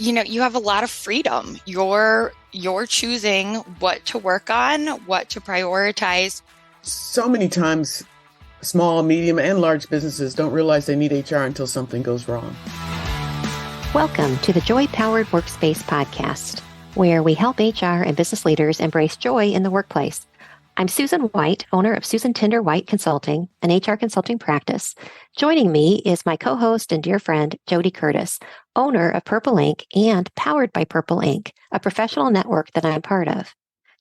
you have a lot of freedom. You're choosing what to work on, what to prioritize. So many times, small, medium, and large businesses don't realize they need HR until something goes wrong. Welcome to the Joy-Powered Workspace podcast, where we help HR and business leaders embrace joy in the workplace. I'm Susan White, owner of Susan Tinder White Consulting, an HR consulting practice. Joining me is my co-host and dear friend, JoDee Curtis, owner of Purple Ink and powered by Purple Ink, a professional network that I'm part of.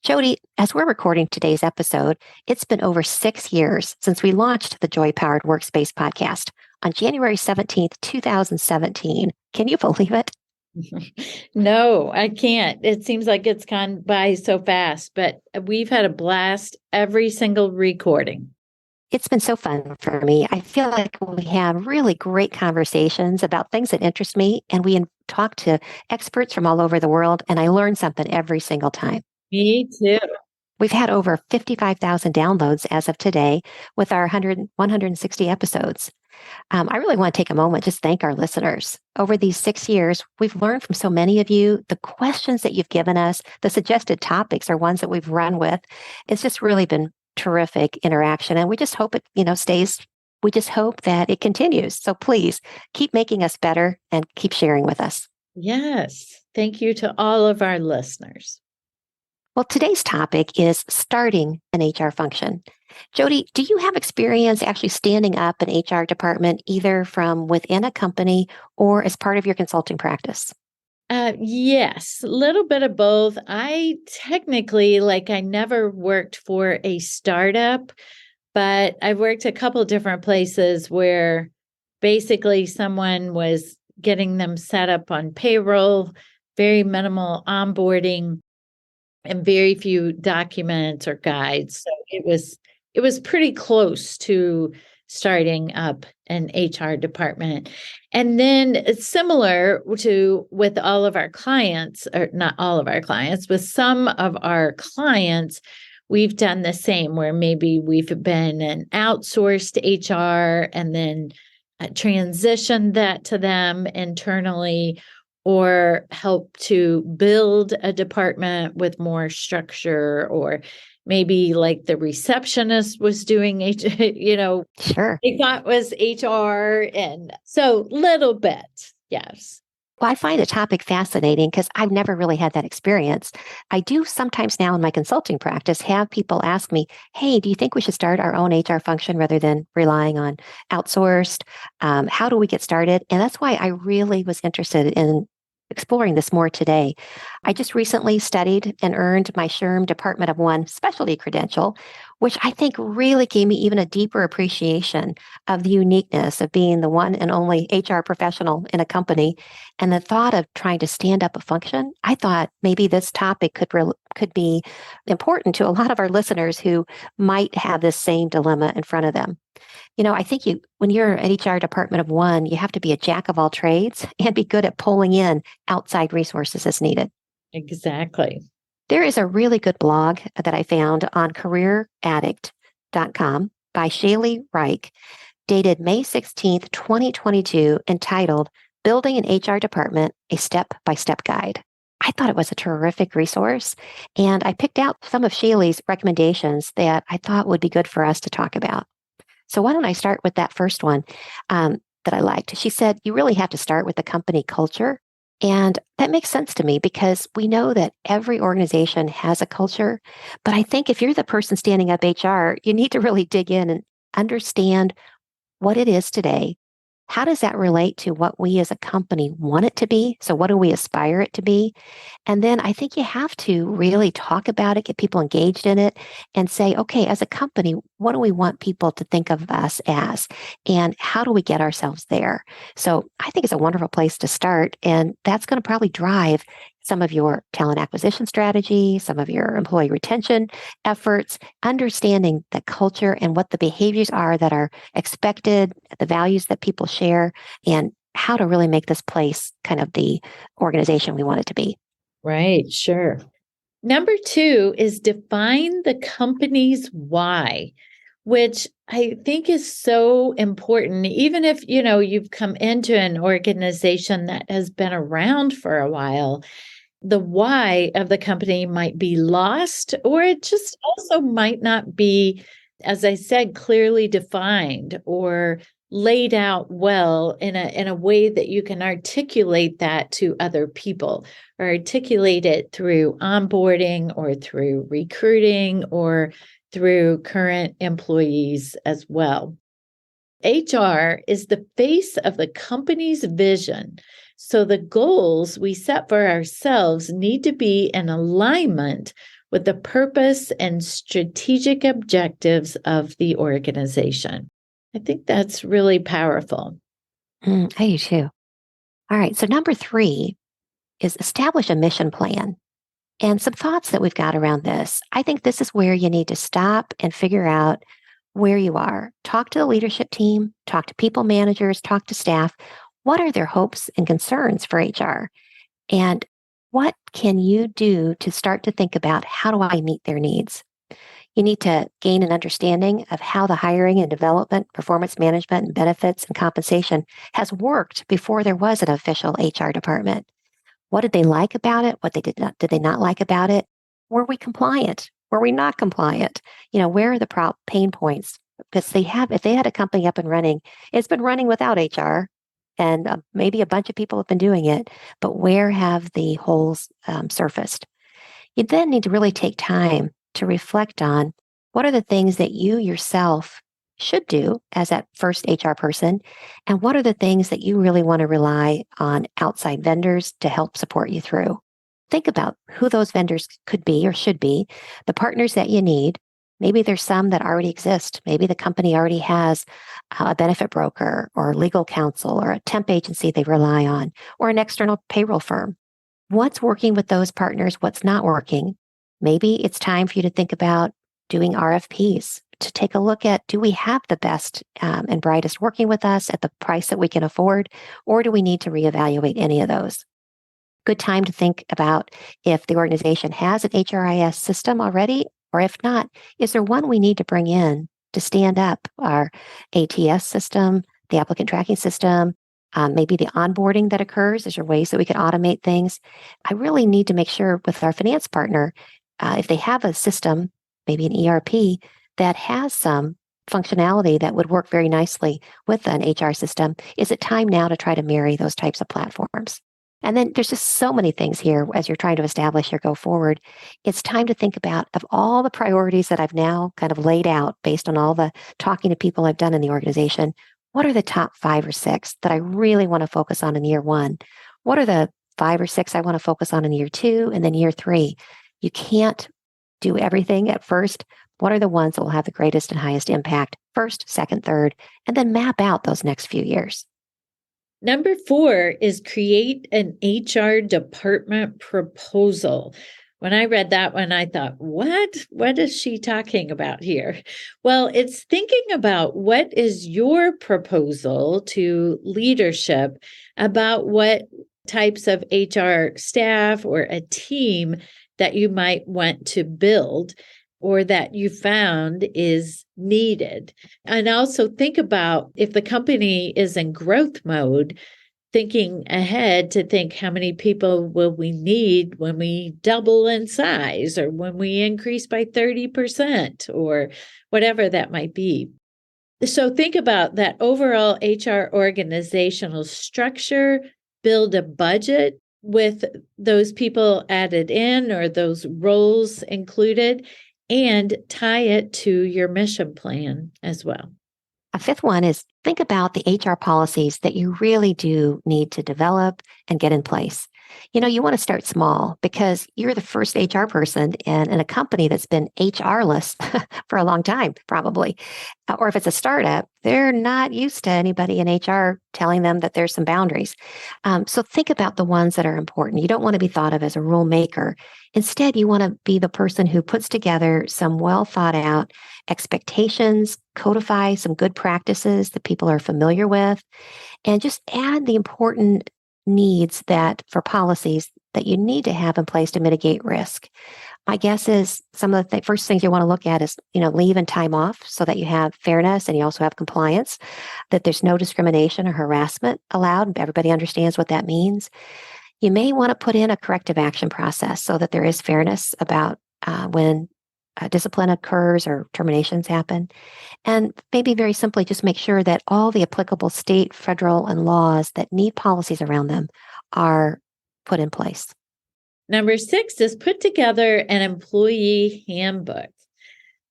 JoDee, as we're recording today's episode, it's been over 6 years since we launched the Joy-Powered Workspace podcast on January 17th, 2017. Can you believe it? No, I can't. It seems like it's gone by so fast, but we've had a blast every single recording. It's been so fun for me. I feel like we have really great conversations about things that interest me, and we talk to experts from all over the world, and I learn something every single time. Me too. We've had over 55,000 downloads as of today with our 160 episodes. I really want to take a moment just thank our listeners. Over these 6 years, we've learned from so many of you. The questions that you've given us, the suggested topics are ones that we've run with. It's just really been terrific interaction. And we just hope it, stays. We just hope that it continues. So please keep making us better and keep sharing with us. Yes. Thank you to all of our listeners. Well, today's topic is starting an HR function. JoDee, do you have experience actually standing up an HR department either from within a company or as part of your consulting practice? Yes, a little bit of both. I technically, I never worked for a startup, but I've worked a couple different places where basically someone was getting them set up on payroll, very minimal onboarding, and very few documents or guides. So it was pretty close to starting up an HR department. And then it's similar to with all of our clients, or not all of our clients, with some of our clients, we've done the same where maybe we've been an outsourced HR and then transitioned that to them internally, or help to build a department with more structure, or maybe like the receptionist was doing, Sure. they thought was HR. And so little bit, yes. Well, I find the topic fascinating because I've never really had that experience. I do sometimes now in my consulting practice have people ask me, hey, do you think we should start our own HR function rather than relying on outsourced? How do we get started? And that's why I really was interested in exploring this more today. I just recently studied and earned my SHRM Department of One specialty credential, which I think really gave me even a deeper appreciation of the uniqueness of being the one and only HR professional in a company. And the thought of trying to stand up a function, I thought maybe this topic could be important to a lot of our listeners who might have this same dilemma in front of them. I think when you're an HR department of one, you have to be a jack of all trades and be good at pulling in outside resources as needed. Exactly. There is a really good blog that I found on careeraddict.com by Shaylee Reich, dated May 16th, 2022, entitled Building an HR Department, a Step-by-Step Guide. I thought it was a terrific resource, and I picked out some of Shaylee's recommendations that I thought would be good for us to talk about. So why don't I start with that first one that I liked? She said, you really have to start with the company culture. And that makes sense to me because we know that every organization has a culture. But I think if you're the person standing up HR, you need to really dig in and understand what it is today. How does that relate to what we as a company want it to be? So what do we aspire it to be? And then I think you have to really talk about it, get people engaged in it, and say, okay, as a company, what do we want people to think of us as? And how do we get ourselves there? So I think it's a wonderful place to start. And that's going to probably drive some of your talent acquisition strategy, some of your employee retention efforts, understanding the culture and what the behaviors are that are expected, the values that people share, and how to really make this place kind of the organization we want it to be. Right, sure. Number 2 is define the company's why, which I think is so important, even if, you've come into an organization that has been around for a while, the why of the company might be lost, or it just also might not be, as I said, clearly defined or laid out well in a way that you can articulate that to other people, or articulate it through onboarding or through recruiting or through current employees as well. HR is the face of the company's vision. So the goals we set for ourselves need to be in alignment with the purpose and strategic objectives of the organization. I think that's really powerful. I do too. All right. So number 3 is establish a mission plan. And some thoughts that we've got around this. I think this is where you need to stop and figure out where you are. Talk to the leadership team, talk to people managers, talk to staff. What are their hopes and concerns for HR? And what can you do to start to think about how do I meet their needs? You need to gain an understanding of how the hiring and development, performance management, and benefits and compensation has worked before there was an official HR department. What did they like about it? What did they not like about it? Were we compliant? Were we not compliant? Where are the pain points? Because if they had a company up and running, it's been running without HR, and maybe a bunch of people have been doing it, but where have the holes surfaced? You then need to really take time to reflect on what are the things that you yourself should do as that first HR person, and what are the things that you really want to rely on outside vendors to help support you through. Think about who those vendors could be or should be, the partners that you need. Maybe there's some that already exist. Maybe the company already has a benefit broker or legal counsel or a temp agency they rely on, or an external payroll firm. What's working with those partners? What's not working? Maybe it's time for you to think about doing RFPs to take a look at, do we have the best and brightest working with us at the price that we can afford, or do we need to reevaluate any of those? Good time to think about if the organization has an HRIS system already, or if not, is there one we need to bring in to stand up our ATS system, the applicant tracking system, maybe the onboarding that occurs? Is there ways that we can automate things? I really need to make sure with our finance partner, if they have a system, maybe an ERP, that has some functionality that would work very nicely with an HR system, is it time now to try to marry those types of platforms? And then there's just so many things here as you're trying to establish your go forward. It's time to think about, of all the priorities that I've now kind of laid out based on all the talking to people I've done in the organization, what are the top 5 or 6 that I really want to focus on in year 1? What are the 5 or 6 I want to focus on in year 2 and then year 3? You can't do everything at first. What are the ones that will have the greatest and highest impact first, second, third, and then map out those next few years? Number 4 is create an HR department proposal. When I read that one, I thought, what is she talking about here? Well, it's thinking about what is your proposal to leadership about what types of HR staff or a team that you might want to build or that you found is needed. And also think about, if the company is in growth mode, thinking ahead to think, how many people will we need when we double in size, or when we increase by 30%, or whatever that might be. So think about that overall HR organizational structure, build a budget with those people added in or those roles included, and tie it to your mission plan as well. A 5th one is think about the HR policies that you really do need to develop and get in place. You want to start small because you're the first HR person in a company that's been HRless for a long time, probably. Or if it's a startup, they're not used to anybody in HR telling them that there's some boundaries. So think about the ones that are important. You don't want to be thought of as a rule maker. Instead, you want to be the person who puts together some well thought out expectations, codify some good practices that people are familiar with, and just add the important needs that for policies that you need to have in place to mitigate risk. My guess is some of the first things you want to look at is, leave and time off so that you have fairness and you also have compliance, that there's no discrimination or harassment allowed. Everybody understands what that means. You may want to put in a corrective action process so that there is fairness about when discipline occurs or terminations happen. And maybe very simply, just make sure that all the applicable state, federal, and laws that need policies around them are put in place. Number 6 is put together an employee handbook.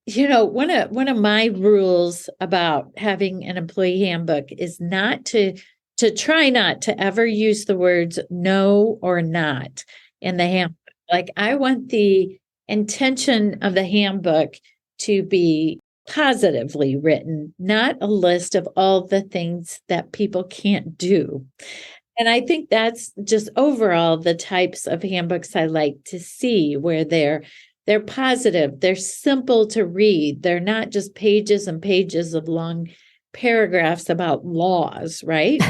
One of my rules about having an employee handbook is not to try not to ever use the words no or not in the handbook. Like, I want the intention of the handbook to be positively written, not a list of all the things that people can't do. And I think that's just overall the types of handbooks I like to see, where they're positive, they're simple to read, they're not just pages and pages of long paragraphs about laws, right?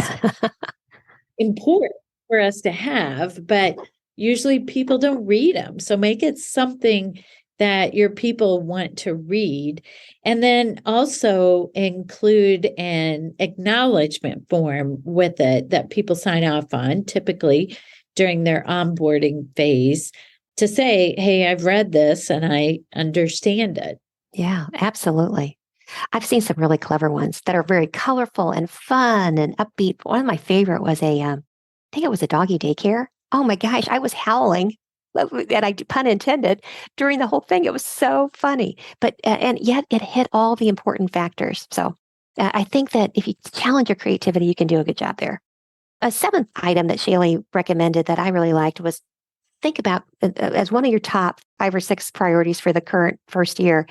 Important for us to have, but usually people don't read them. So make it something that your people want to read. And then also include an acknowledgement form with it that people sign off on, typically during their onboarding phase, to say, hey, I've read this and I understand it. Yeah, absolutely. I've seen some really clever ones that are very colorful and fun and upbeat. One of my favorite was I think it was a doggy daycare. Oh my gosh, I was howling, and I pun intended, during the whole thing. It was so funny, but and yet it hit all the important factors. So I think that if you challenge your creativity, you can do a good job there. A seventh item that Shaylee recommended that I really liked was think about as one of your top 5 or 6 priorities for the current first year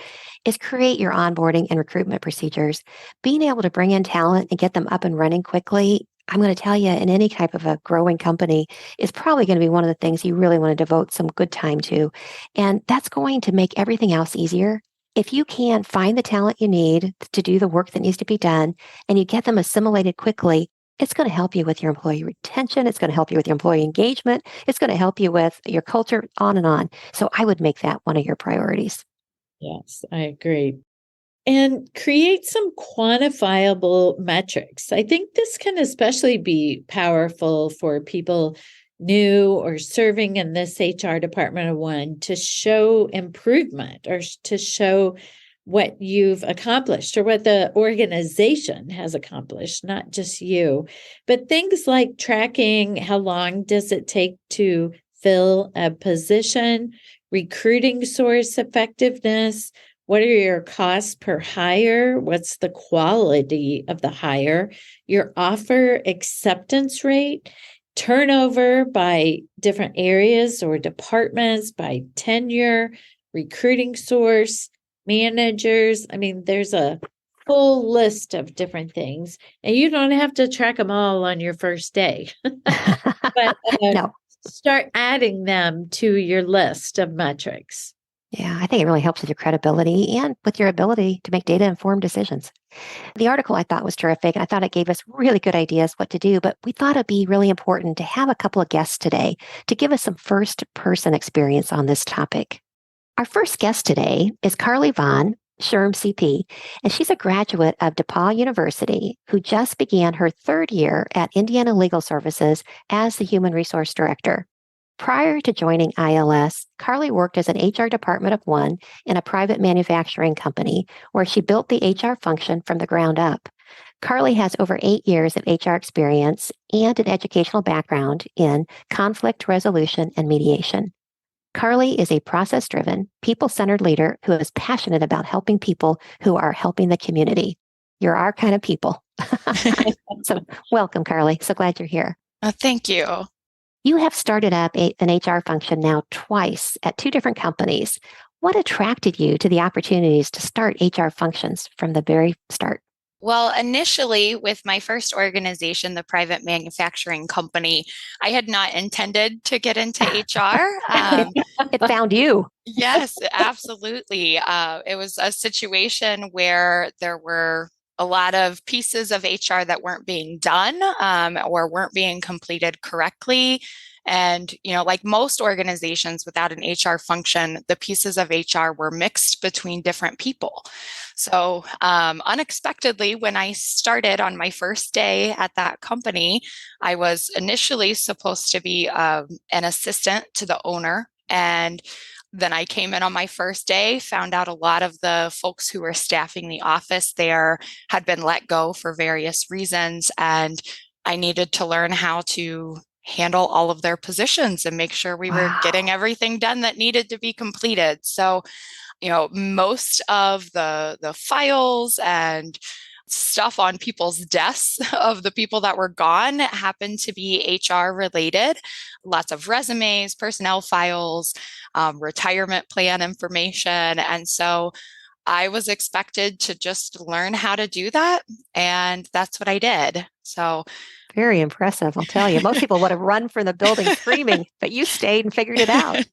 is create your onboarding and recruitment procedures. Being able to bring in talent and get them up and running quickly, I'm going to tell you, in any type of a growing company, is probably going to be one of the things you really want to devote some good time to. And that's going to make everything else easier. If you can find the talent you need to do the work that needs to be done and you get them assimilated quickly, it's going to help you with your employee retention. It's going to help you with your employee engagement. It's going to help you with your culture, on and on. So I would make that one of your priorities. Yes, I agree. And create some quantifiable metrics. I think this can especially be powerful for people new or serving in this HR department of one, to show improvement or to show what you've accomplished or what the organization has accomplished, not just you. But things like tracking, how long does it take to fill a position, recruiting source effectiveness, what are your costs per hire, what's the quality of the hire, your offer acceptance rate, turnover by different areas or departments, by tenure, recruiting source, managers. I mean, there's a full list of different things, and you don't have to track them all on your first day. But No. start adding them to your list of metrics. Yeah, I think it really helps with your credibility and with your ability to make data-informed decisions. The article I thought was terrific, and I thought it gave us really good ideas what to do, but we thought it'd be really important to have a couple of guests today to give us some first-person experience on this topic. Our first guest today is Carlie Vaughn, SHRM CP, and she's a graduate of DePaul University who just began her 3rd year at Indiana Legal Services as the Human Resource Director. Prior to joining ILS, Carlie worked as an HR department of one in a private manufacturing company where she built the HR function from the ground up. Carlie has over 8 years of HR experience and an educational background in conflict resolution and mediation. Carlie is a process-driven, people-centered leader who is passionate about helping people who are helping the community. You're our kind of people. So welcome, Carlie. So glad you're here. Thank you. You have started up an HR function now twice at 2 different companies. What attracted you to the opportunities to start HR functions from the very start? Well, initially with my first organization, the private manufacturing company, I had not intended to get into HR. It found you. Yes, absolutely. It was a situation where there were a lot of pieces of HR that weren't being done or weren't being completed correctly. And, like most organizations without an HR function, the pieces of HR were mixed between different people. So unexpectedly, when I started on my first day at that company, I was initially supposed to be an assistant to the owner. And then I came in on my first day, found out a lot of the folks who were staffing the office there had been let go for various reasons. And I needed to learn how to handle all of their positions and make sure we were getting everything done that needed to be completed. So, most of the files and stuff on people's desks of the people that were gone happened to be HR related. Lots of resumes, personnel files, retirement plan information. And so I was expected to just learn how to do that. And that's what I did. So very impressive, I'll tell you. Most people would have run from the building screaming, but you stayed and figured it out.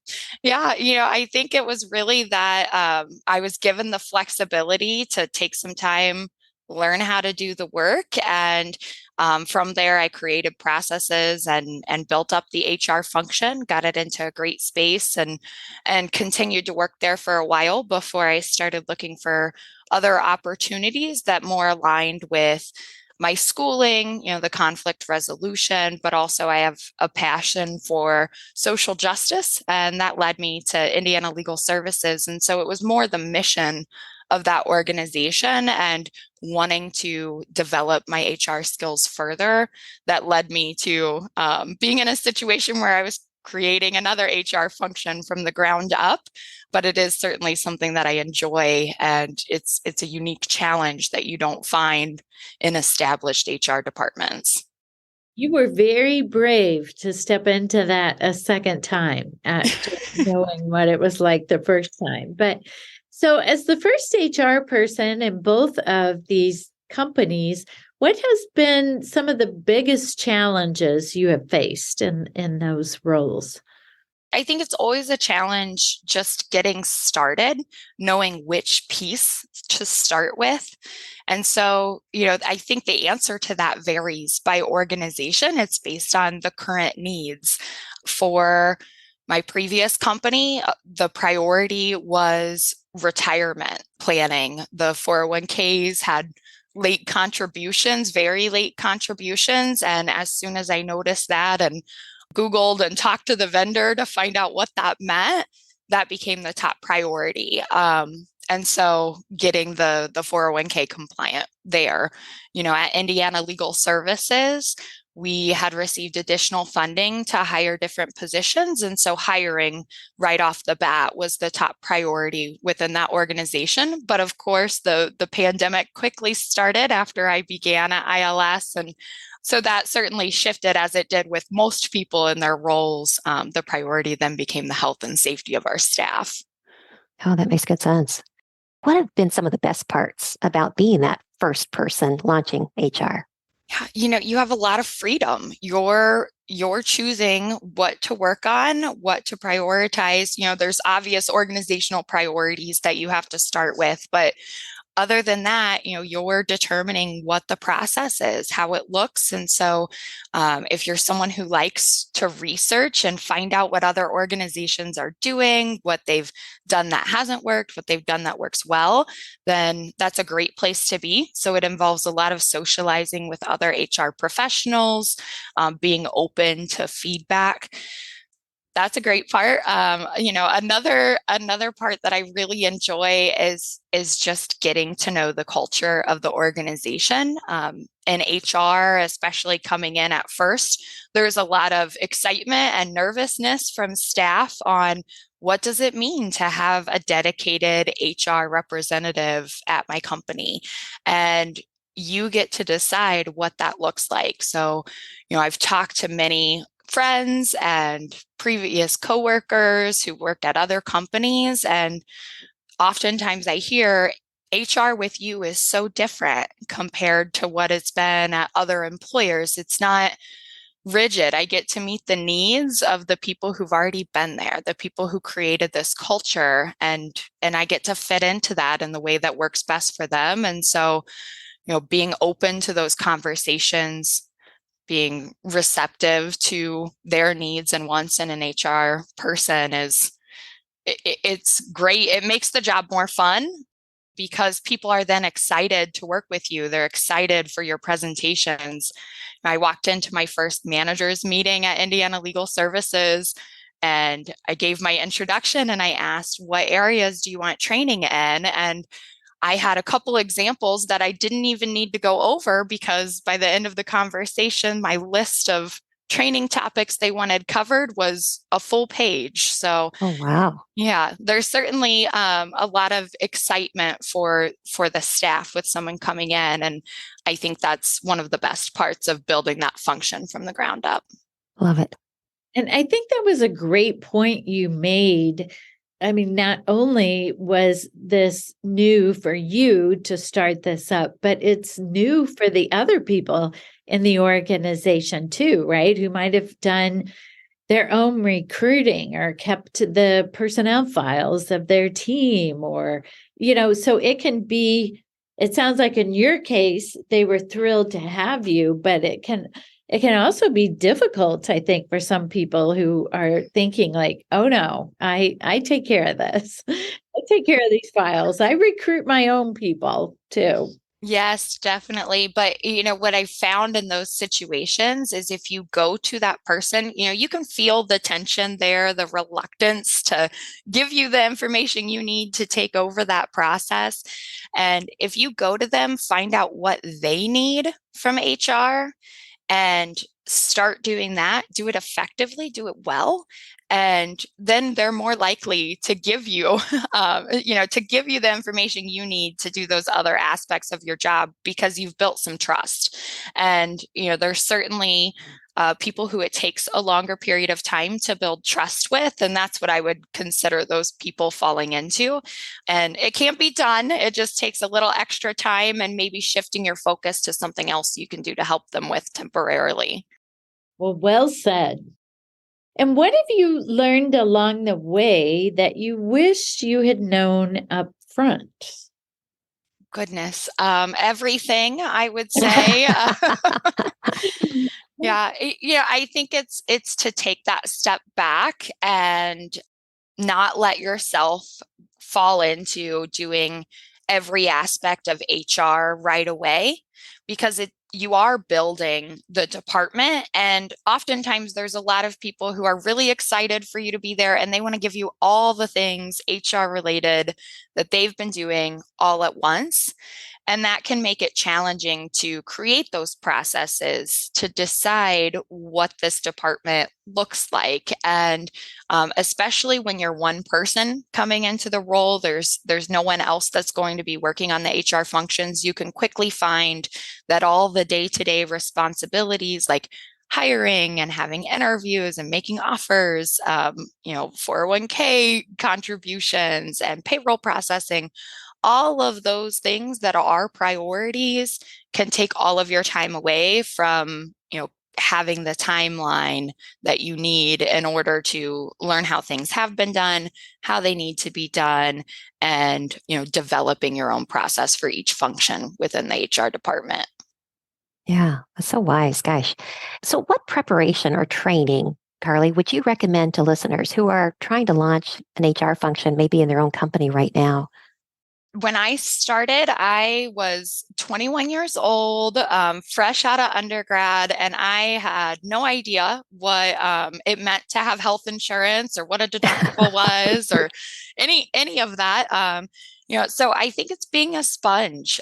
Yeah, I think it was really that I was given the flexibility to take some time, learn how to do the work. And from there, I created processes and built up the HR function, got it into a great space, and continued to work there for a while before I started looking for other opportunities that more aligned with my schooling, the conflict resolution, but also I have a passion for social justice, and that led me to Indiana Legal Services. And so it was more the mission of that organization and wanting to develop my HR skills further that led me to being in a situation where I was creating another HR function from the ground up. But it is certainly something that I enjoy, and it's a unique challenge that you don't find in established HR departments. You were very brave to step into that a second time after knowing what it was like the first time. But so as the first HR person in both of these companies, what has been some of the biggest challenges you have faced in those roles? I think it's always a challenge just getting started, knowing which piece to start with. And so, I think the answer to that varies by organization. It's based on the current needs. For my previous company, the priority was retirement planning. The 401ks had late contributions, very late contributions. And as soon as I noticed that and Googled and talked to the vendor to find out what that meant, that became the top priority. And so getting the 401k compliant there, at Indiana Legal Services, we had received additional funding to hire different positions. And so hiring right off the bat was the top priority within that organization. But of course, the pandemic quickly started after I began at ILS. And so that certainly shifted, as it did with most people in their roles. The priority then became the health and safety of our staff. Oh, that makes good sense. What have been some of the best parts about being that first person launching HR? You have a lot of freedom. You're choosing what to work on, what to prioritize. There's obvious organizational priorities that you have to start with, but other than that, you're determining what the process is, how it looks. And so if you're someone who likes to research and find out what other organizations are doing, what they've done that hasn't worked, what they've done that works well, then that's a great place to be. So it involves a lot of socializing with other HR professionals, being open to feedback. That's a great part. Another part that I really enjoy is just getting to know the culture of the organization. In HR, especially coming in at first, there's a lot of excitement and nervousness from staff on what does it mean to have a dedicated HR representative at my company, and you get to decide what that looks like. So, I've talked to many friends and previous coworkers who worked at other companies, and oftentimes I hear HR with you is so different compared to what it's been at other employers. It's not rigid. I get to meet the needs of the people who've already been there, the people who created this culture, and I get to fit into that in the way that works best for them. And so, being open to those conversations being receptive to their needs and wants in an HR person it's great. It makes the job more fun because people are then excited to work with you. They're excited for your presentations. I walked into my first managers meeting at Indiana Legal Services and I gave my introduction and I asked, what areas do you want training in? And I had a couple examples that I didn't even need to go over because by the end of the conversation, my list of training topics they wanted covered was a full page. So, Oh, wow. yeah, there's certainly a lot of excitement for the staff with someone coming in, and I think that's one of the best parts of building that function from the ground up. Love it. And I think that was a great point you made. I mean, not only was this new for you to start this up, but it's new for the other people in the organization too, right? Who might have done their own recruiting or kept the personnel files of their team or, so it can be, it sounds like in your case, they were thrilled to have you, but it can also be difficult, I think, for some people who are thinking like, oh no, I take care of this. I take care of these files. I recruit my own people too. Yes, definitely. But, what I found in those situations is if you go to that person, you can feel the tension there, the reluctance to give you the information you need to take over that process. And if you go to them, find out what they need from HR and start doing that, do it effectively, do it well. And then they're more likely to give you, to give you the information you need to do those other aspects of your job because you've built some trust. And, there's certainly people who it takes a longer period of time to build trust with. And that's what I would consider those people falling into. And it can't be done. It just takes a little extra time and maybe shifting your focus to something else you can do to help them with temporarily. Well said. And what have you learned along the way that you wish you had known up front? Goodness, everything, I would say. Yeah, I think it's to take that step back and not let yourself fall into doing every aspect of HR right away because you are building the department. And oftentimes there's a lot of people who are really excited for you to be there and they want to give you all the things HR related that they've been doing all at once. And that can make it challenging to create those processes to decide what this department looks like. And especially when you're one person coming into the role, there's no one else that's going to be working on the HR functions. You can quickly find that all the day-to-day responsibilities like hiring and having interviews and making offers, 401k contributions and payroll processing, all of those things that are priorities can take all of your time away from, having the timeline that you need in order to learn how things have been done, how they need to be done, and, developing your own process for each function within the HR department. Yeah, that's so wise. Gosh. So what preparation or training, Carlie, would you recommend to listeners who are trying to launch an HR function, maybe in their own company right now? When I started, I was 21 years old, fresh out of undergrad, and I had no idea what it meant to have health insurance or what a deductible was or any of that. So I think it's being a sponge,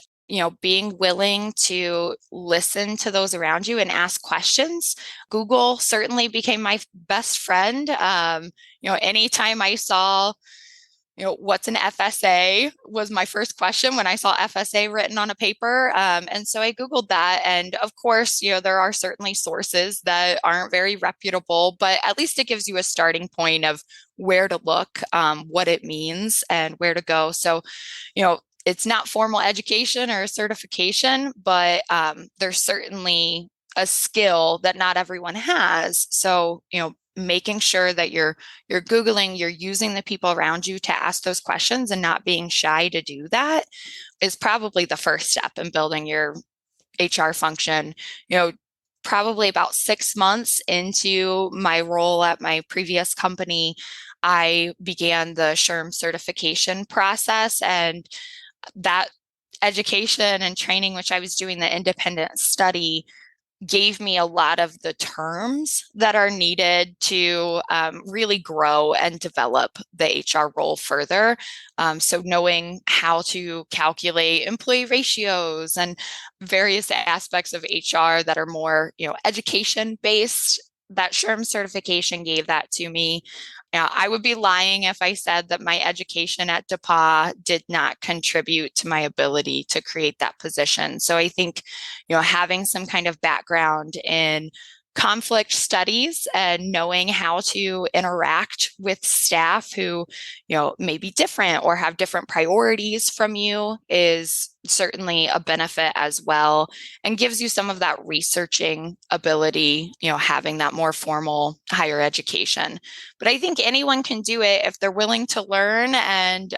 being willing to listen to those around you and ask questions. Google certainly became my best friend. Anytime I saw what's an FSA was my first question when I saw FSA written on a paper. And so I Googled that. And of course, there are certainly sources that aren't very reputable, but at least it gives you a starting point of where to look, what it means, and where to go. So, it's not formal education or certification, but there's certainly a skill that not everyone has. So, making sure that you're Googling, you're using the people around you to ask those questions and not being shy to do that is probably the first step in building your HR function. probably about 6 months into my role at my previous company, I began the SHRM certification process, and that education and training, which I was doing the independent study, gave me a lot of the terms that are needed to really grow and develop the HR role further. So knowing how to calculate employee ratios and various aspects of HR that are more, education based, that SHRM certification gave that to me. I would be lying if I said that my education at DePauw did not contribute to my ability to create that position. So I think, having some kind of background in conflict studies and knowing how to interact with staff who, may be different or have different priorities from you is certainly a benefit as well, and gives you some of that researching ability, having that more formal higher education. But I think anyone can do it if they're willing to learn and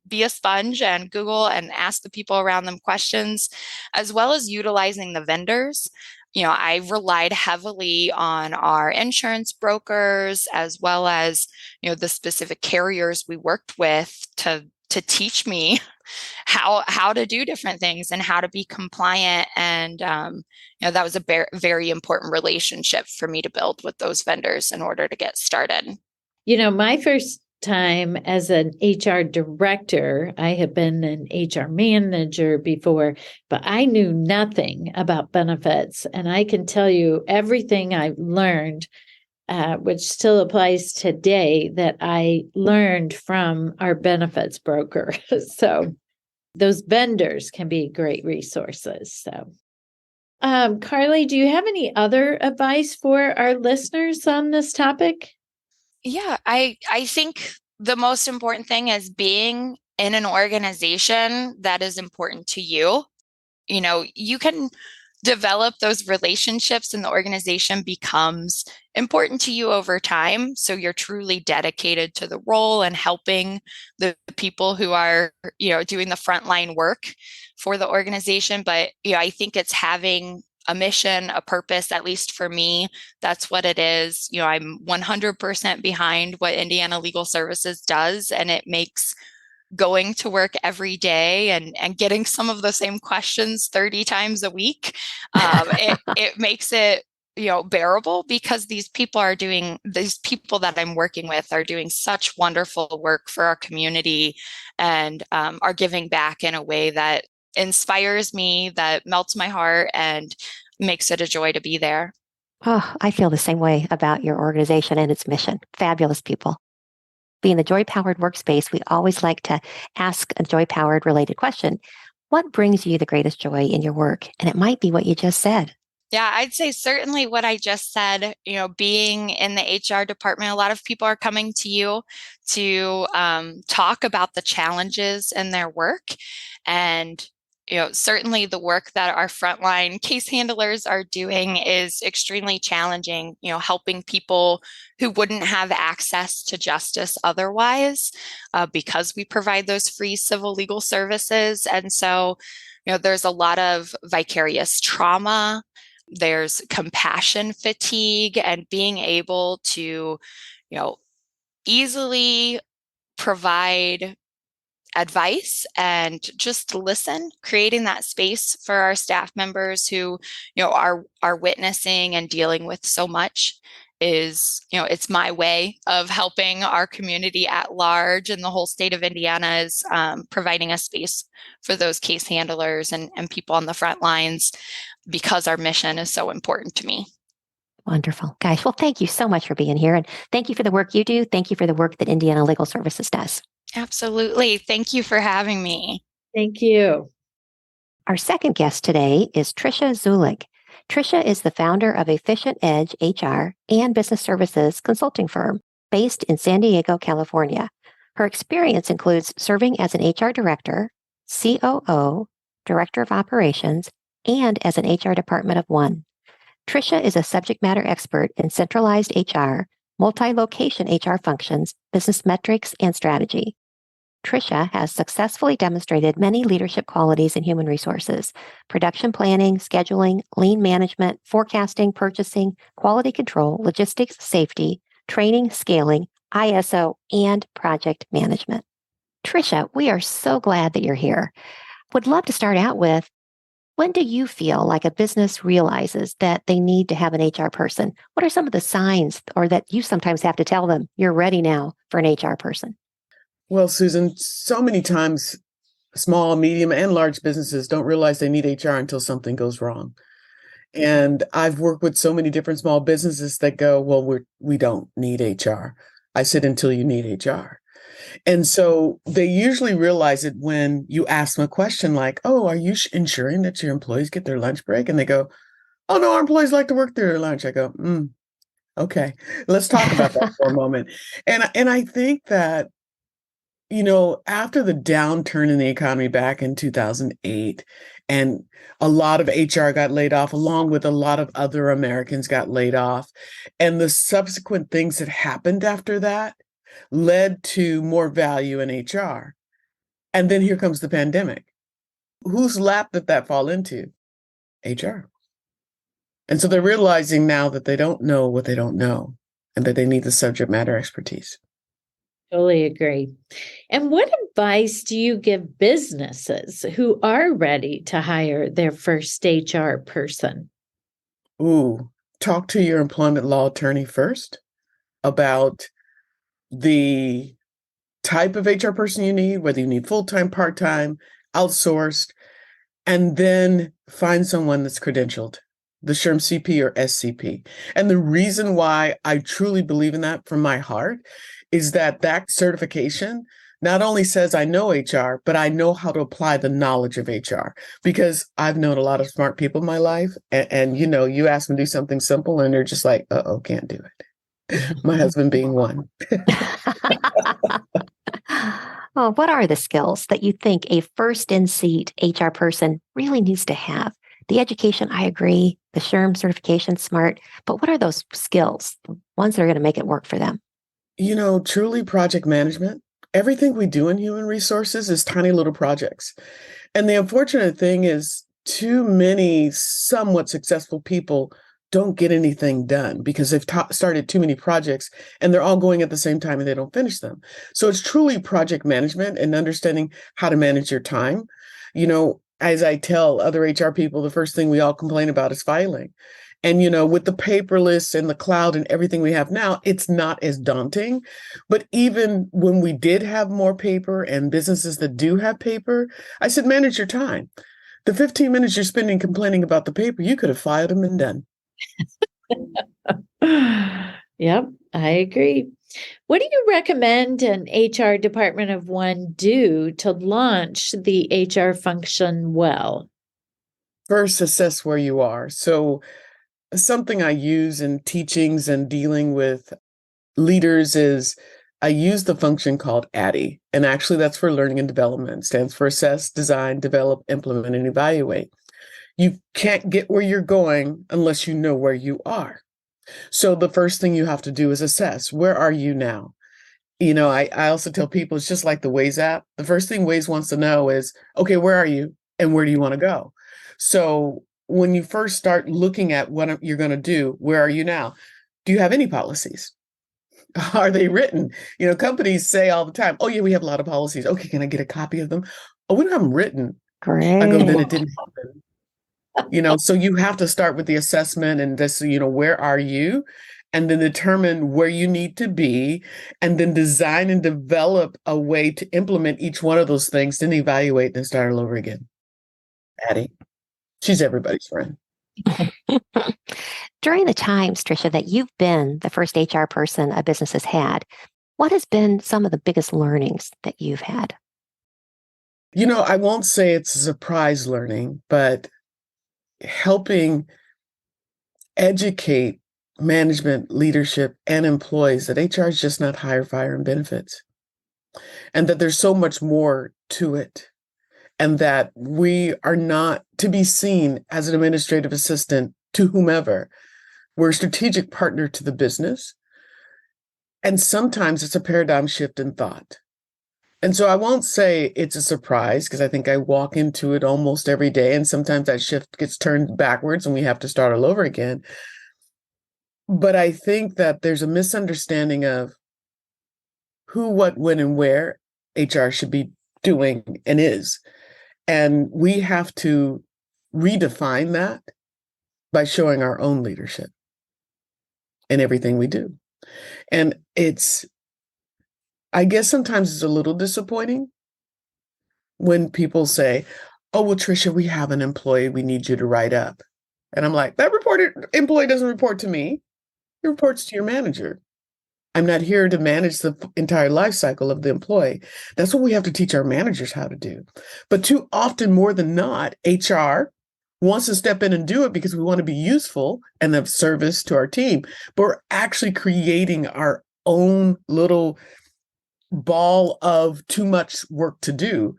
be a sponge and Google and ask the people around them questions, as well as utilizing the vendors. I relied heavily on our insurance brokers as well as, the specific carriers we worked with to teach me how to do different things and how to be compliant. And, that was a very important relationship for me to build with those vendors in order to get started. My first time as an HR director, I had been an HR manager before, but I knew nothing about benefits. And I can tell you everything I learned, which still applies today, that I learned from our benefits broker. So those vendors can be great resources. So, Carlie, do you have any other advice for our listeners on this topic? Yeah, I think the most important thing is being in an organization that is important to you. You can develop those relationships and the organization becomes important to you over time. So you're truly dedicated to the role and helping the people who are, doing the frontline work for the organization. But, I think it's having a mission, a purpose, at least for me, that's what it is. I'm 100% behind what Indiana Legal Services does, and it makes going to work every day and getting some of the same questions 30 times a week. It makes it, bearable, because these people that I'm working with are doing such wonderful work for our community and are giving back in a way that inspires me, that melts my heart, and makes it a joy to be there. Oh, I feel the same way about your organization and its mission. Fabulous people. Being the Joy Powered Workspace, we always like to ask a Joy Powered related question. What brings you the greatest joy in your work? And it might be what you just said. Yeah, I'd say certainly what I just said, being in the HR department, a lot of people are coming to you to talk about the challenges in their work. And, certainly the work that our frontline case handlers are doing is extremely challenging, helping people who wouldn't have access to justice otherwise, because we provide those free civil legal services. And so, there's a lot of vicarious trauma. There's compassion fatigue, and being able to, easily provide advice and just listen, creating that space for our staff members who, are witnessing and dealing with so much is, it's my way of helping our community at large, and the whole state of Indiana is providing a space for those case handlers and people on the front lines, because our mission is so important to me. Wonderful. Guys, well, thank you so much for being here. And thank you for the work you do. Thank you for the work that Indiana Legal Services does. Absolutely. Thank you for having me. Thank you. Our second guest today is Trisha Zulic. Trisha is the founder of Efficient Edge HR and business services consulting firm based in San Diego, California. Her experience includes serving as an HR director, COO, director of operations, and as an HR department of one. Trisha is a subject matter expert in centralized HR, multi-location HR functions, business metrics, and strategy. Trisha has successfully demonstrated many leadership qualities in human resources: production planning, scheduling, lean management, forecasting, purchasing, quality control, logistics, safety, training, scaling, ISO, and project management. Trisha, we are so glad that you're here. Would love to start out with, when do you feel like a business realizes that they need to have an HR person? What are some of the signs, or that you sometimes have to tell them you're ready now for an HR person? Well, Susan, so many times small, medium, and large businesses don't realize they need HR until something goes wrong. And I've worked with so many different small businesses that go, well, we don't need HR. I said, until you need HR. And so they usually realize it when you ask them a question like, oh, are you ensuring that your employees get their lunch break? And they go, oh, no, our employees like to work through their lunch. I go, okay, let's talk about that for a moment. And I think that, after the downturn in the economy back in 2008, and a lot of HR got laid off, along with a lot of other Americans got laid off, and the subsequent things that happened after that led to more value in HR. And then here comes the pandemic. Whose lap did that fall into? HR. And so they're realizing now that they don't know what they don't know, and that they need the subject matter expertise. Totally agree. And what advice do you give businesses who are ready to hire their first HR person? Ooh, talk to your employment law attorney first about the type of HR person you need, whether you need full-time, part-time, outsourced, and then find someone that's credentialed, the SHRM CP or SCP. And the reason why I truly believe in that from my heart is that certification not only says I know HR, but I know how to apply the knowledge of HR, because I've known a lot of smart people in my life. And you ask them to do something simple and they're just like, uh-oh, can't do it. My husband being one. Oh, what are the skills that you think a first in seat HR person really needs to have? The education, I agree. The SHRM certification, smart. But what are those skills, the ones that are going to make it work for them? Truly project management. Everything we do in human resources is tiny little projects. And the unfortunate thing is, too many somewhat successful people don't get anything done because they've started too many projects and they're all going at the same time and they don't finish them. So it's truly project management and understanding how to manage your time. As I tell other HR people, the first thing we all complain about is filing. And, with the paperless and the cloud and everything we have now, it's not as daunting. But even when we did have more paper and businesses that do have paper, I said, manage your time. The 15 minutes you're spending complaining about the paper, you could have filed them and done. Yep, I agree. What do you recommend an HR department of one do to launch the HR function well? First, assess where you are. So something I use in teachings and dealing with leaders is I use the function called ADDIE. And actually that's for learning and development. It stands for assess, design, develop, implement, and evaluate. You can't get where you're going unless you know where you are. So the first thing you have to do is assess, where are you now? I also tell people it's just like the Waze app. The first thing Waze wants to know is, okay, where are you and where do you want to go? So when you first start looking at what you're going to do, where are you now? Do you have any policies? Are they written? Companies say all the time, oh yeah, we have a lot of policies. Okay, can I get a copy of them? Oh, we don't have them written. Great. I go, then it didn't happen. So you have to start with the assessment and this, where are you? And then determine where you need to be, and then design and develop a way to implement each one of those things, then evaluate and start all over again. Addie, she's everybody's friend. During the times, Trisha, that you've been the first HR person a business has had, what has been some of the biggest learnings that you've had? I won't say it's a surprise learning, but helping educate management, leadership, and employees that HR is just not hire, fire, and benefits. And that there's so much more to it. And that we are not to be seen as an administrative assistant to whomever. We're a strategic partner to the business. And sometimes it's a paradigm shift in thought. And so I won't say it's a surprise because I think I walk into it almost every day. And sometimes that shift gets turned backwards and we have to start all over again. But I think that there's a misunderstanding of who, what, when, and where HR should be doing and is. And we have to redefine that by showing our own leadership in everything we do. And I guess sometimes it's a little disappointing when people say, oh, well, Trisha, we have an employee we need you to write up. And I'm like, that employee doesn't report to me. It reports to your manager. I'm not here to manage the entire life cycle of the employee. That's what we have to teach our managers how to do. But too often, more than not, HR wants to step in and do it because we want to be useful and of service to our team. But we're actually creating our own little ball of too much work to do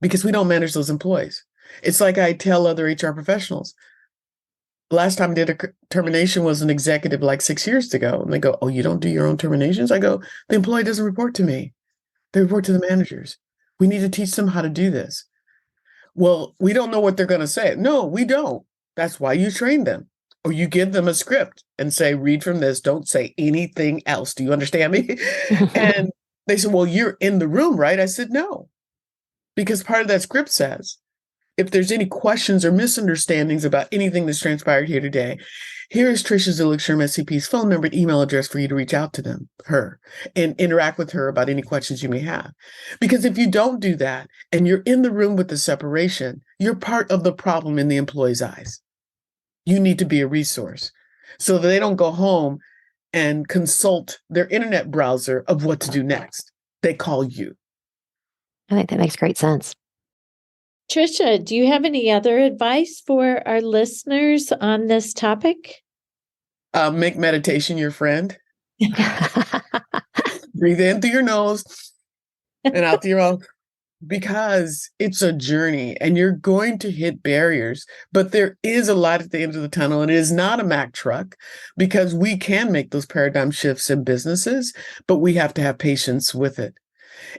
because we don't manage those employees. It's like I tell other HR professionals, last time I did a termination was an executive like 6 years ago. And they go, oh, you don't do your own terminations? I go, the employee doesn't report to me. They report to the managers. We need to teach them how to do this. Well, we don't know what they're going to say. No, we don't. That's why you train them. Or you give them a script and say, read from this. Don't say anything else. Do you understand me? And they said, well, you're in the room, right? I said, no. Because part of that script says, if there's any questions or misunderstandings about anything that's transpired here today, here is Trisha Zulic, SHRM SCP's phone number and email address for you to reach out to her, and interact with her about any questions you may have. Because if you don't do that and you're in the room with the separation, you're part of the problem in the employee's eyes. You need to be a resource so that they don't go home and consult their internet browser of what to do next. They call you. I think that makes great sense. Trisha, do you have any other advice for our listeners on this topic? Make meditation your friend. Breathe in through your nose and out through your mouth, because it's a journey and you're going to hit barriers, but there is a light at the end of the tunnel, and it is not a Mack truck, because we can make those paradigm shifts in businesses, but we have to have patience with it.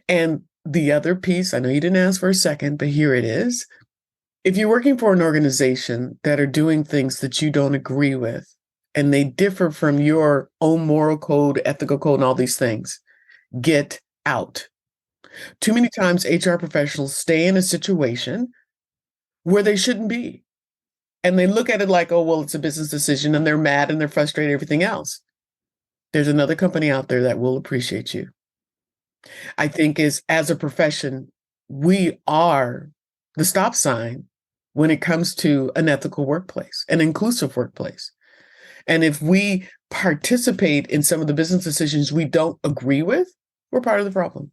And the other piece, I know you didn't ask for a second, but here it is. If you're working for an organization that are doing things that you don't agree with, and they differ from your own moral code, ethical code, and all these things, get out. Too many times HR professionals stay in a situation where they shouldn't be. And they look at it like, oh, well, it's a business decision, and they're mad and they're frustrated, everything else. There's another company out there that will appreciate you. I think as a profession, we are the stop sign when it comes to an ethical workplace, an inclusive workplace. And if we participate in some of the business decisions we don't agree with, we're part of the problem.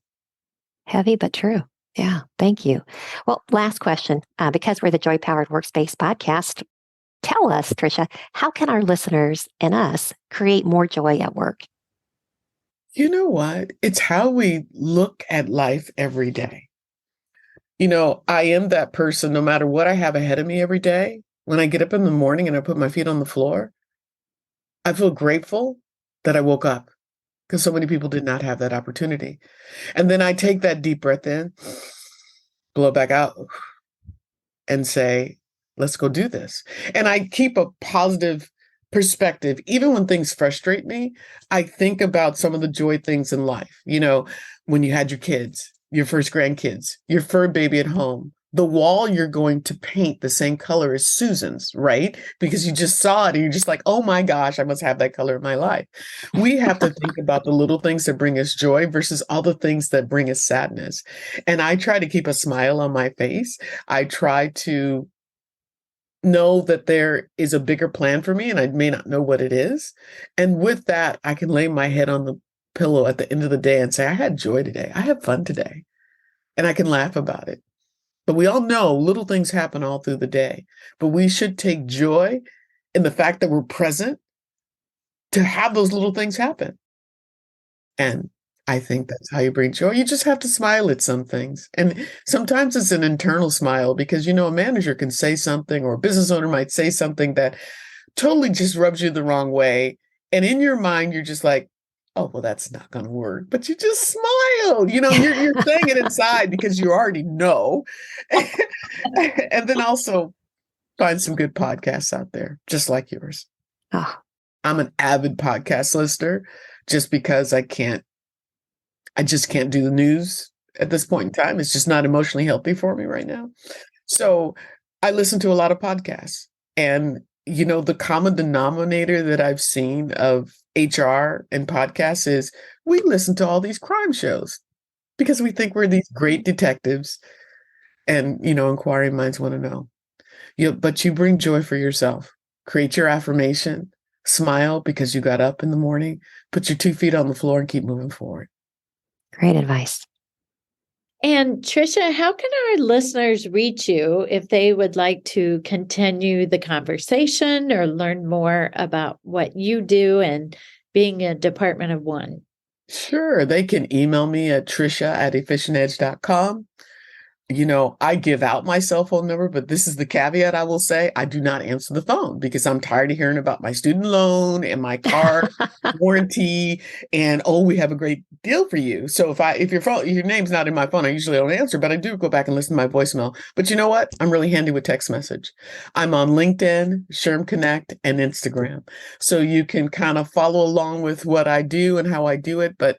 Heavy, but true. Yeah, thank you. Well, last question, because we're the Joy Powered Workspace podcast, tell us, Trisha, how can our listeners and us create more joy at work? You know what? It's how we look at life every day. You know, I am that person, no matter what I have ahead of me every day, when I get up in the morning and I put my feet on the floor, I feel grateful that I woke up, because so many people did not have that opportunity. And then I take that deep breath in, blow back out, and say, let's go do this. And I keep a positive perspective. Even when things frustrate me, I think about some of the joy things in life. You know, when you had your kids, your first grandkids, your fur baby at home, the wall you're going to paint the same color as Susan's, right? Because you just saw it and you're just like, oh my gosh, I must have that color in my life. We have to think about the little things that bring us joy versus all the things that bring us sadness. And I try to keep a smile on my face. I try to know that there is a bigger plan for me, and I may not know what it is. And with that, I can lay my head on the pillow at the end of the day and say, I had joy today. I had fun today. And I can laugh about it. But we all know little things happen all through the day. But we should take joy in the fact that we're present to have those little things happen. And I think that's how you bring joy. You just have to smile at some things. And sometimes it's an internal smile, because, you know, a manager can say something, or a business owner might say something that totally just rubs you the wrong way. And in your mind, you're just like, oh, well, that's not going to work. But you just smile. You're saying it inside because you already know. And then also find some good podcasts out there, just like yours. Oh, I'm an avid podcast listener just because I just can't do the news at this point in time. It's just not emotionally healthy for me right now. So I listen to a lot of podcasts. And, the common denominator that I've seen of HR and podcasts is we listen to all these crime shows because we think we're these great detectives and, inquiring minds want to know. But you bring joy for yourself. Create your affirmation, smile because you got up in the morning, put your 2 feet on the floor and keep moving forward. great advice. And Trisha, how can our listeners reach you if they would like to continue the conversation or learn more about what you do and being a department of one? Sure. They can email me at trisha@efficientedge.com. I give out my cell phone number, but this is the caveat I will say. I do not answer the phone because I'm tired of hearing about my student loan and my car warranty and, oh, we have a great deal for you. So if your name's not in my phone, I usually don't answer, but I do go back and listen to my voicemail. But you know what? I'm really handy with text message. I'm on LinkedIn, Sherm Connect, and Instagram. So you can kind of follow along with what I do and how I do it. But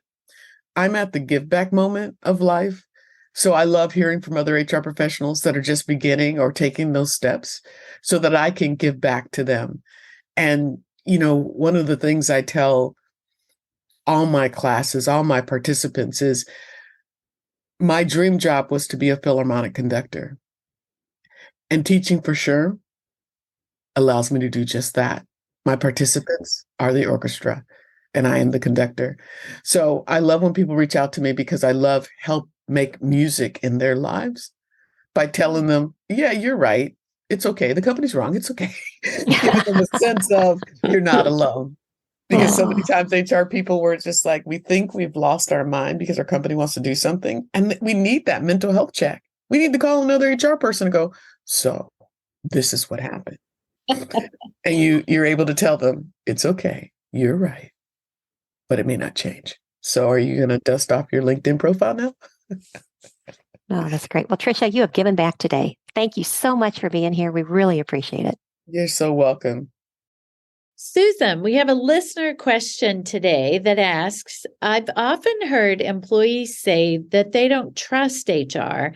I'm at the give back moment of life. So I love hearing from other HR professionals that are just beginning or taking those steps so that I can give back to them. And, one of the things I tell all my classes, all my participants is my dream job was to be a Philharmonic conductor. And teaching for sure allows me to do just that. My participants are the orchestra and I am the conductor. So I love when people reach out to me because I love help make music in their lives by telling them, yeah, you're right. It's okay. The company's wrong. It's okay. Giving them a sense of you're not alone. Because so many times HR people were just like, we think we've lost our mind because our company wants to do something. And we need that mental health check. We need to call another HR person and go, so this is what happened. And you're able to tell them, it's okay. You're right. But it may not change. So are you going to dust off your LinkedIn profile now? Oh, that's great. Well, Trisha, you have given back today. Thank you so much for being here. We really appreciate it. You're so welcome. Susan, we have a listener question today that asks, I've often heard employees say that they don't trust HR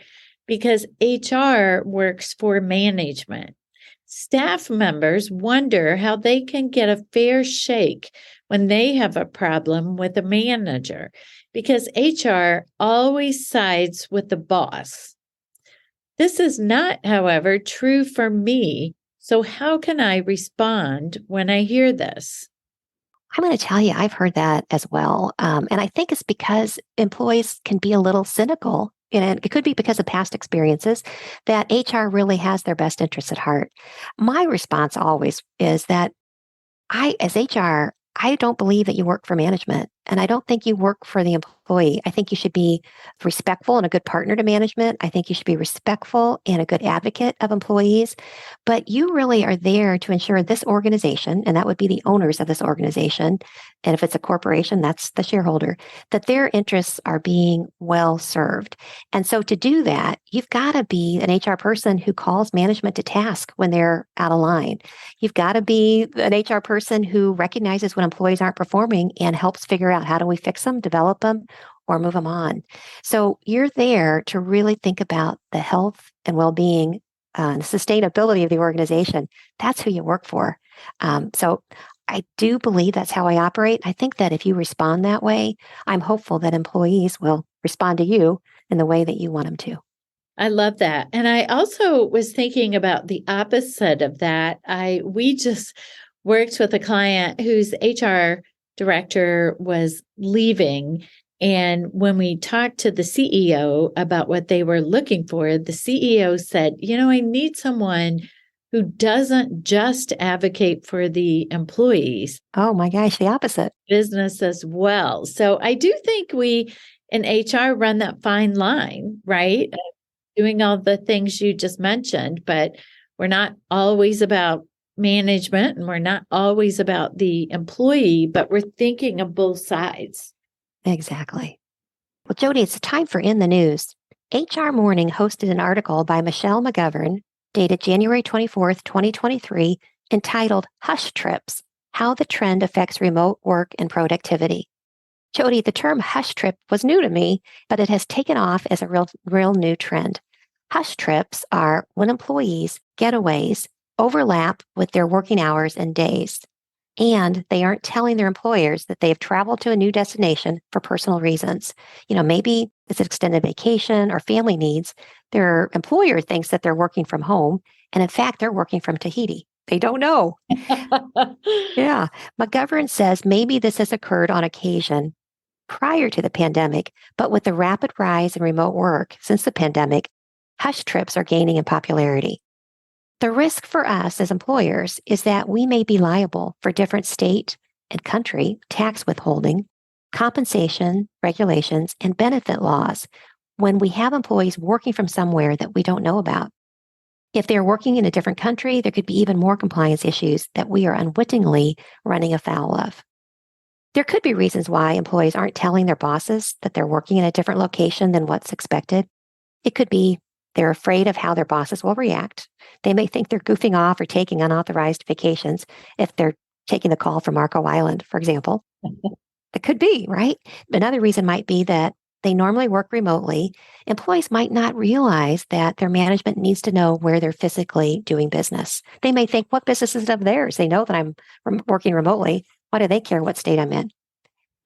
because HR works for management. Staff members wonder how they can get a fair shake when they have a problem with a manager because HR always sides with the boss. This is not, however, true for me. So how can I respond when I hear this? I'm going to tell you, I've heard that as well. And I think it's because employees can be a little cynical. And it could be because of past experiences that HR really has their best interests at heart. My response always is that as HR, I don't believe that you work for management. And I don't think you work for the employee. I think you should be respectful and a good partner to management. I think you should be respectful and a good advocate of employees. But you really are there to ensure this organization, and that would be the owners of this organization, and if it's a corporation, that's the shareholder, that their interests are being well served. And so to do that, you've got to be an HR person who calls management to task when they're out of line. You've got to be an HR person who recognizes when employees aren't performing and helps figure out how do we fix them, develop them, or move them on. So you're there to really think about the health and well-being and sustainability of the organization. That's who you work for. So I do believe that's how I operate. I think that if you respond that way, I'm hopeful that employees will respond to you in the way that you want them to. I love that. And I also was thinking about the opposite of that. We just worked with a client whose HR director was leaving. And when we talked to the CEO about what they were looking for, the CEO said, I need someone who doesn't just advocate for the employees. Oh my gosh, the opposite. Business as well. So I do think we in HR run that fine line, right? Doing all the things you just mentioned, but we're not always about management and we're not always about the employee, but we're thinking of both sides. Exactly. Well, JoDee, it's time for In the News. HR Morning hosted an article by Michelle McGovern, dated January 24th, 2023, entitled Hush Trips, How the Trend Affects Remote Work and Productivity. JoDee, the term hush trip was new to me, but it has taken off as a real new trend. Hush trips are when employees' getaways overlap with their working hours and days, and they aren't telling their employers that they have traveled to a new destination for personal reasons. Maybe it's an extended vacation or family needs. Their employer thinks that they're working from home, and in fact, they're working from Tahiti. They don't know. Yeah. McGovern says maybe this has occurred on occasion prior to the pandemic, but with the rapid rise in remote work since the pandemic, hush trips are gaining in popularity. The risk for us as employers is that we may be liable for different state and country tax withholding, compensation, regulations, and benefit laws when we have employees working from somewhere that we don't know about. If they're working in a different country, there could be even more compliance issues that we are unwittingly running afoul of. There could be reasons why employees aren't telling their bosses that they're working in a different location than what's expected. It could be they're afraid of how their bosses will react. They may think they're goofing off or taking unauthorized vacations if they're taking the call from Marco Island, for example. It could be, right? Another reason might be that they normally work remotely. Employees might not realize that their management needs to know where they're physically doing business. They may think, what business is of theirs? They know that I'm working remotely. Why do they care what state I'm in?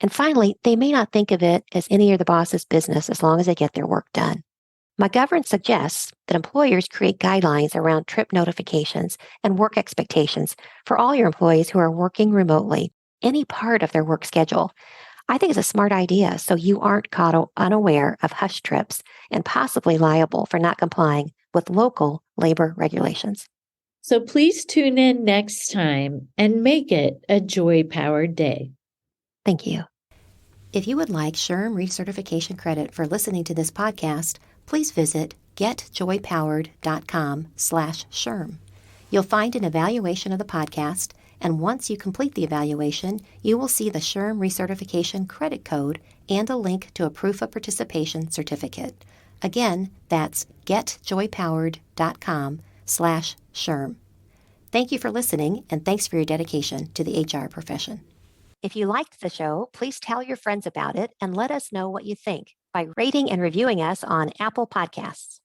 And finally, they may not think of it as any of the boss's business as long as they get their work done. McGovern suggests that employers create guidelines around trip notifications and work expectations for all your employees who are working remotely, any part of their work schedule. I think it's a smart idea so you aren't caught unaware of hush trips and possibly liable for not complying with local labor regulations. So please tune in next time and make it a joy-powered day. Thank you. If you would like SHRM recertification credit for listening to this podcast, please visit getjoypowered.com/SHRM. You'll find an evaluation of the podcast, and once you complete the evaluation, you will see the SHRM recertification credit code and a link to a proof of participation certificate. Again, that's getjoypowered.com/SHRM. Thank you for listening, and thanks for your dedication to the HR profession. If you liked the show, please tell your friends about it and let us know what you think by rating and reviewing us on Apple Podcasts.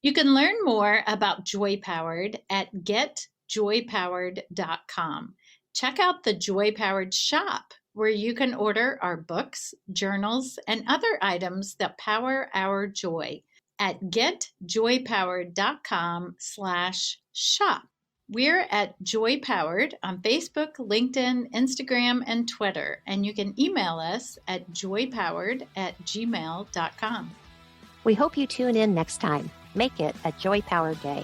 You can learn more about Joy Powered at getjoypowered.com. Check out the Joy Powered shop, where you can order our books, journals, and other items that power our joy at getjoypowered.com/shop. We're at Joy Powered on Facebook, LinkedIn, Instagram, and Twitter, and you can email us at joypowered@gmail.com. We hope you tune in next time. Make it a joy-powered day.